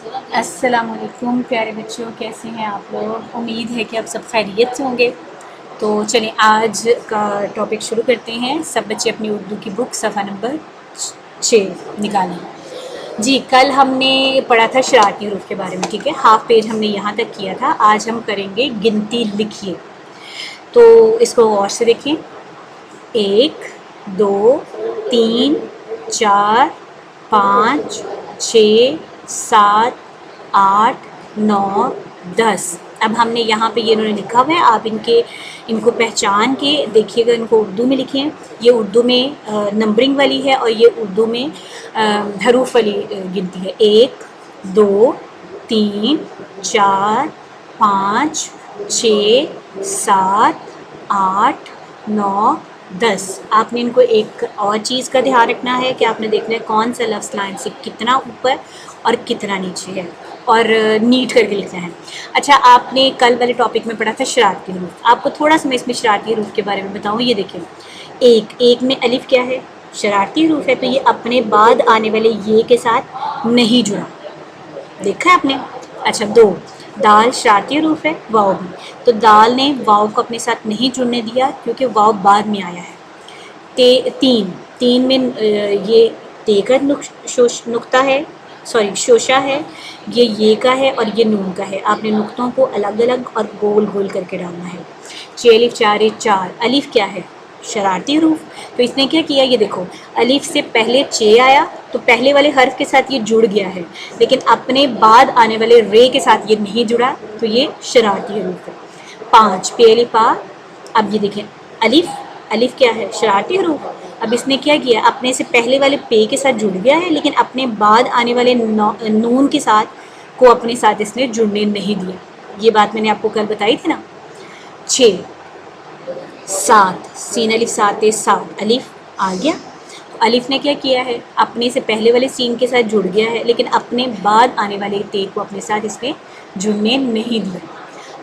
अस्सलाम वालेकुम प्यारे बच्चों, कैसे हैं आप लोग। उम्मीद है कि आप सब खैरियत से होंगे। तो चलिए आज का टॉपिक शुरू करते हैं। सब बच्चे अपनी उर्दू की बुक सफ़ा नंबर 6 निकालें। जी, कल हमने पढ़ा था शरारती हरूफ के बारे में, ठीक है। हाफ पेज हमने यहाँ तक किया था। आज हम करेंगे गिनती लिखिए। तो इसको गौर से देखें। 1 2 3 4 5 6 7 8 9 10। अब हमने यहाँ पे ये इन्होंने लिखा हुआ है, आप इनको पहचान के देखिएगा। इनको उर्दू में लिखें। ये उर्दू में नंबरिंग वाली है और ये उर्दू में हरूफ वाली गिनती है। 1 2 3 4 5 6 7 8 9 10। आपने इनको एक और चीज़ का ध्यान रखना है कि आपने देखना है कौन सा लफ्ज़ लाइन से कितना ऊपर और कितना नीचे है, और नीट करके लिखना है। अच्छा, आपने कल वाले टॉपिक में पढ़ा था शरारती हरूफ। आपको थोड़ा सा मैं इसमें शरारती हरूफ के बारे में बताऊँ। ये देखें, एक में अलिफ क्या है, शरारती हरूफ है, तो ये अपने बाद आने वाले ये के साथ नहीं जुड़ा, देखा है आपने। अच्छा, 2 दाल शरारती हरूफ है, वाव भी, तो दाल ने वाव को अपने साथ नहीं जुड़ने दिया क्योंकि वाव बाद में आया है। तीन में ये ते का नुक्ता है, सॉरी शोशा है, ये का है और ये नून का है। आपने नुक्तों को अलग अलग और गोल गोल करके डालना है। 6 अलिफ 4 4। अलिफ क्या है, शरारती हरूफ। तो इसने क्या किया, ये देखो, अलिफ से पहले चे आया तो पहले वाले हर्फ के साथ ये जुड़ गया है, लेकिन अपने बाद आने वाले रे के साथ ये नहीं जुड़ा, तो ये शरारती हरूफ है। 5 पे अलिफ आ। अब ये देखें, अलिफ क्या है, शरारती हरूफ। अब इसने क्या किया, अपने से पहले वाले पे के साथ जुड़ गया है, लेकिन अपने बाद आने वाले नून के साथ को अपने साथ इसने जुड़ने नहीं दिया। ये बात मैंने आपको कल बताई थी ना। 6 7 सीन अलिफ 7 अलिफ आ गया। अलिफ ने क्या किया है, अपने से पहले वाले सीन के साथ जुड़ गया है, लेकिन अपने बाद आने वाले ते को अपने साथ इसने जुड़ने नहीं दिया।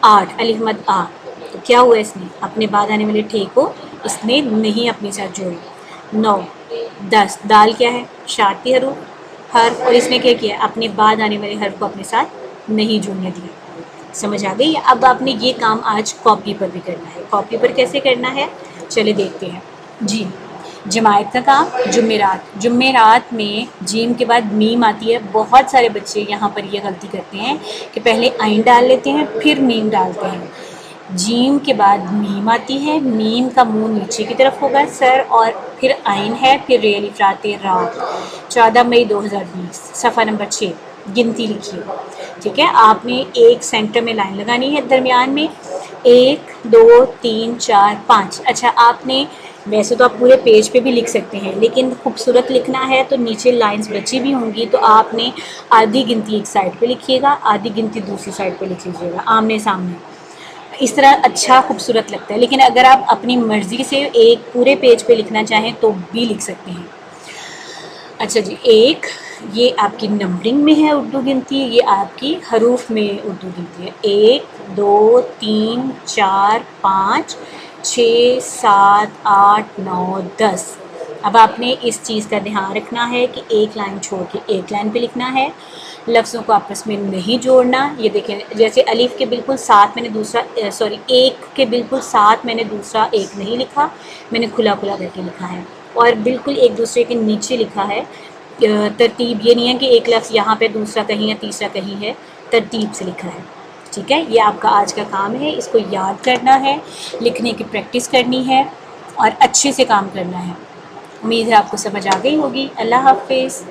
8 अलिफ मद आ। तो क्या हुआ, इसने अपने बाद आने वाले ठे को इसने नहीं अपने साथ जोड़ा। 9 10 दाल क्या है, शरारती हर्फ, और इसने क्या किया, अपने बाद आने वाले हर्फ को अपने साथ नहीं जुड़ने दिया। समझ आ गई। अब आपने ये काम आज कॉपी पर भी करना है। कॉपी पर कैसे करना है, चले देखते हैं। जी, जमायत का काम, जुमेरात में जीम के बाद मीम आती है। बहुत सारे बच्चे यहाँ पर ये गलती करते हैं कि पहले आइन डाल लेते हैं फिर मीम डालते हैं। जीम के बाद मीम आती है, मीम का मुंह नीचे की तरफ होगा सर, और फिर आइन है, फिर रे अलिफ रा ते रा। 14 मई 2020, सफ़ा नंबर 6। गिनती लिखिए, ठीक है। आपने एक सेंटर में लाइन लगानी है, दरमियान में 1 2 3 4 5। अच्छा, आपने वैसे तो आप पूरे पेज पे भी लिख सकते हैं, लेकिन खूबसूरत लिखना है तो नीचे लाइंस बची भी होंगी, तो आपने आधी गिनती एक साइड पे लिखिएगा, आधी गिनती दूसरी साइड पे लिख लीजिएगा, आमने सामने। इस तरह अच्छा खूबसूरत लगता है। लेकिन अगर आप अपनी मर्ज़ी से एक पूरे पेज पे लिखना चाहें तो भी लिख सकते हैं। अच्छा जी, एक ये आपकी नंबरिंग में है उर्दू गिनती, ये आपकी हरूफ में उर्दू गिनती है। 1 2 3 4 5 6 7 8 9 10। अब आपने इस चीज़ का ध्यान रखना है कि एक लाइन छोड़ के एक लाइन पे लिखना है, लफ्ज़ों को आपस में नहीं जोड़ना। ये देखें, जैसे अलिफ के बिल्कुल साथ मैंने दूसरा सॉरी एक के बिल्कुल साथ मैंने दूसरा एक नहीं लिखा, मैंने खुला खुला करके लिखा है, और बिल्कुल एक दूसरे के नीचे लिखा है। तरतीब ये नहीं है कि एक लफ्ज़ यहाँ पे दूसरा कहीं या तीसरा कहीं है, तरतीब से लिखा है, ठीक है। ये आपका आज का काम है, इसको याद करना है, लिखने की प्रैक्टिस करनी है और अच्छे से काम करना है। उम्मीद है आपको समझ आ गई होगी। अल्लाह हाफ़िज़।